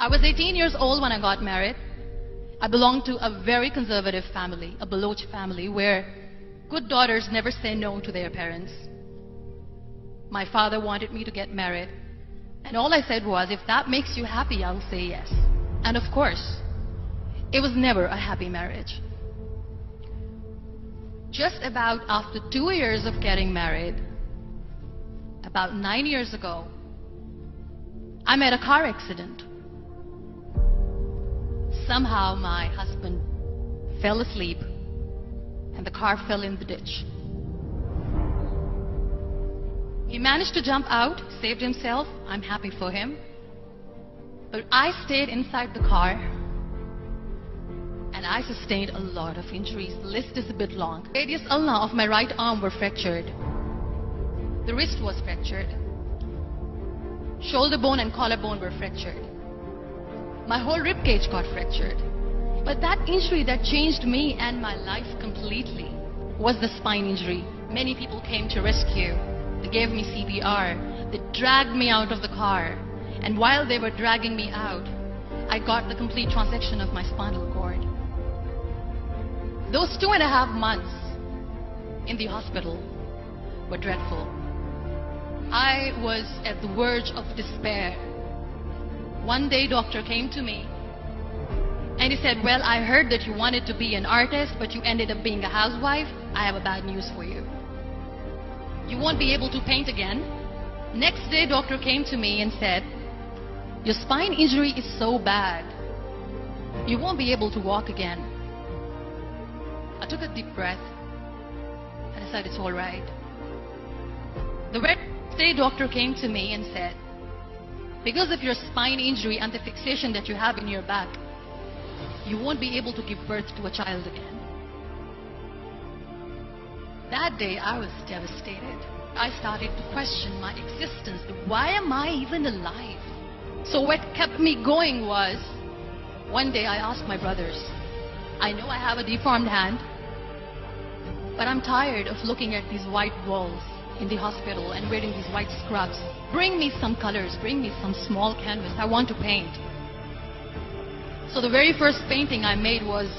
I was 18 years old when I got married. I belonged to a very conservative family, a Baloch family, where good daughters never say no to their parents. My father wanted me to get married, and all I said was, if that makes you happy, I'll say yes. And of course, it was never a happy marriage. Just about after 2 years of getting married, about 9 years ago, I met a car accident. Somehow my husband fell asleep and the car fell in the ditch. He managed to jump out, saved himself. I'm happy for him. But I stayed inside the car and I sustained a lot of injuries. The list is a bit long. Radius ulna of my right arm were fractured. The wrist was fractured. Shoulder bone and collarbone were fractured. My whole rib cage got fractured. But that injury that changed me and my life completely was the spine injury. Many people came to rescue. They gave me CPR. They dragged me out of the car. And while they were dragging me out, I got the complete transection of my spinal cord. Those 2.5 months in the hospital were dreadful. I was at the verge of despair. One day, doctor came to me and he said, well, I heard that you wanted to be an artist, but you ended up being a housewife. I have a bad news for you. You won't be able to paint again. Next day, doctor came to me and said, your spine injury is so bad, you won't be able to walk again. I took a deep breath and I said, it's all right. The next day, doctor came to me and said, because of your spine injury and the fixation that you have in your back, you won't be able to give birth to a child again. That day, I was devastated. I started to question my existence. Why am I even alive? So what kept me going was, one day I asked my brothers, I know I have a deformed hand, but I'm tired of looking at these white walls in the hospital and wearing these white scrubs. Bring me some colors, bring me some small canvas. I want to paint. So the very first painting I made was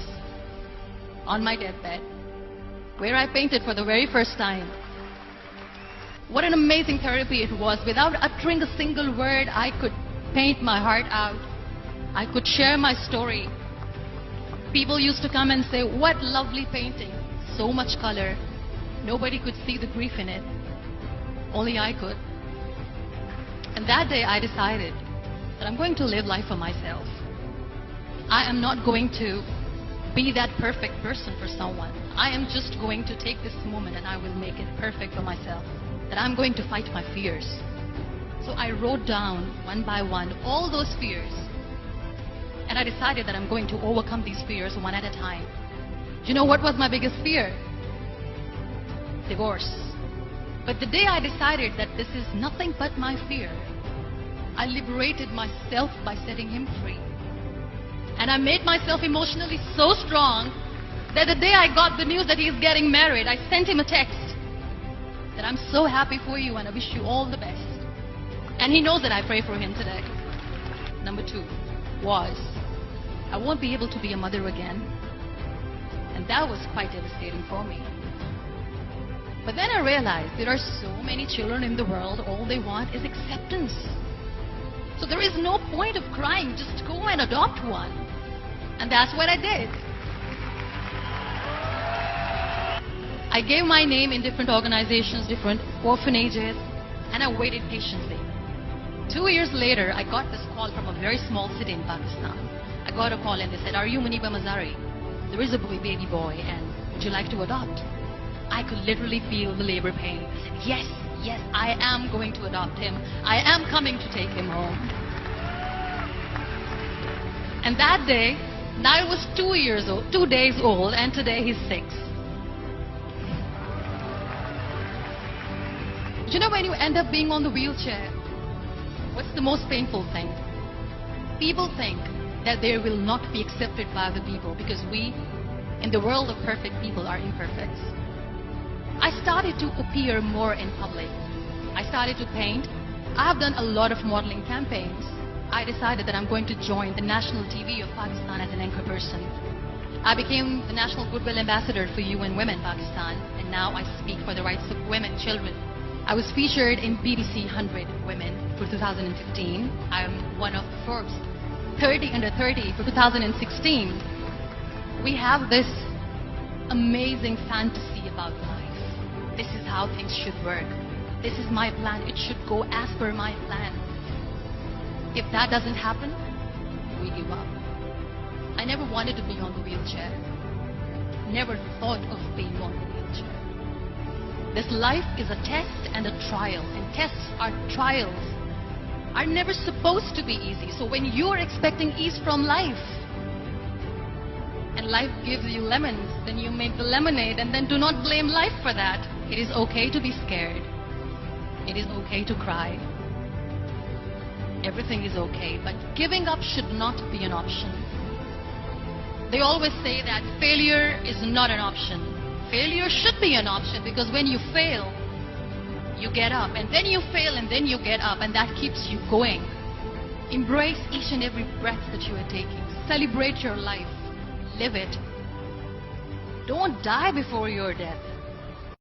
on my deathbed, where I painted for the very first time. What an amazing therapy it was. Without uttering a single word, I could paint my heart out. I could share my story. People used to come and say, what lovely painting. So much color. Nobody could see the grief in it. Only I could. And that day I decided that I'm going to live life for myself. I am not going to be that perfect person for someone. I am just going to take this moment and I will make it perfect for myself. That I'm going to fight my fears. So I wrote down one by one all those fears. And I decided that I'm going to overcome these fears one at a time. Do you know what was my biggest fear? Divorce. But the day I decided that this is nothing but my fear, I liberated myself by setting him free. And I made myself emotionally so strong that the day I got the news that he's getting married, I sent him a text that I'm so happy for you and I wish you all the best. And he knows that I pray for him today. Number 2 was, I won't be able to be a mother again. And that was quite devastating for me. But then I realized there are so many children in the world, all they want is acceptance. So there is no point of crying, just go and adopt one. And that's what I did. I gave my name in different organizations, different orphanages, and I waited patiently. 2 years later, I got this call from a very small city in Pakistan. I got a call and they said, are you Muniba Mazari? There is a baby boy and would you like to adopt? I could literally feel the labor pain. I said, yes, yes, I am going to adopt him. I am coming to take him home. And that day, Niall was 2 days old, and today he's 6. You know, when you end up being on the wheelchair, what's the most painful thing? People think that they will not be accepted by other people because we, in the world of perfect people, are imperfect. I started to appear more in public. I started to paint. I have done a lot of modeling campaigns. I decided that I'm going to join the national TV of Pakistan as an anchor person. I became the National Goodwill Ambassador for UN Women Pakistan, and now I speak for the rights of women, children. I was featured in BBC 100 Women for 2015. I'm one of Forbes 30 under 30 for 2016. We have this amazing fantasy about life. This is how things should work. This is my plan. It should go as per my plan. If that doesn't happen, we give up. I never wanted to be on the wheelchair. Never thought of being on the wheelchair. This life is a test and a trial, and tests are trials are never supposed to be easy. So when you're expecting ease from life, and life gives you lemons, then you make the lemonade, and then do not blame life for that. It is okay to be scared. It is okay to cry. Everything is okay, but giving up should not be an option. They always say that failure is not an option. Failure should be an option, because when you fail, you get up, and then you fail, and then you get up, and that keeps you going. Embrace each and every breath that you are taking. Celebrate your life. Live it. Don't die before your death.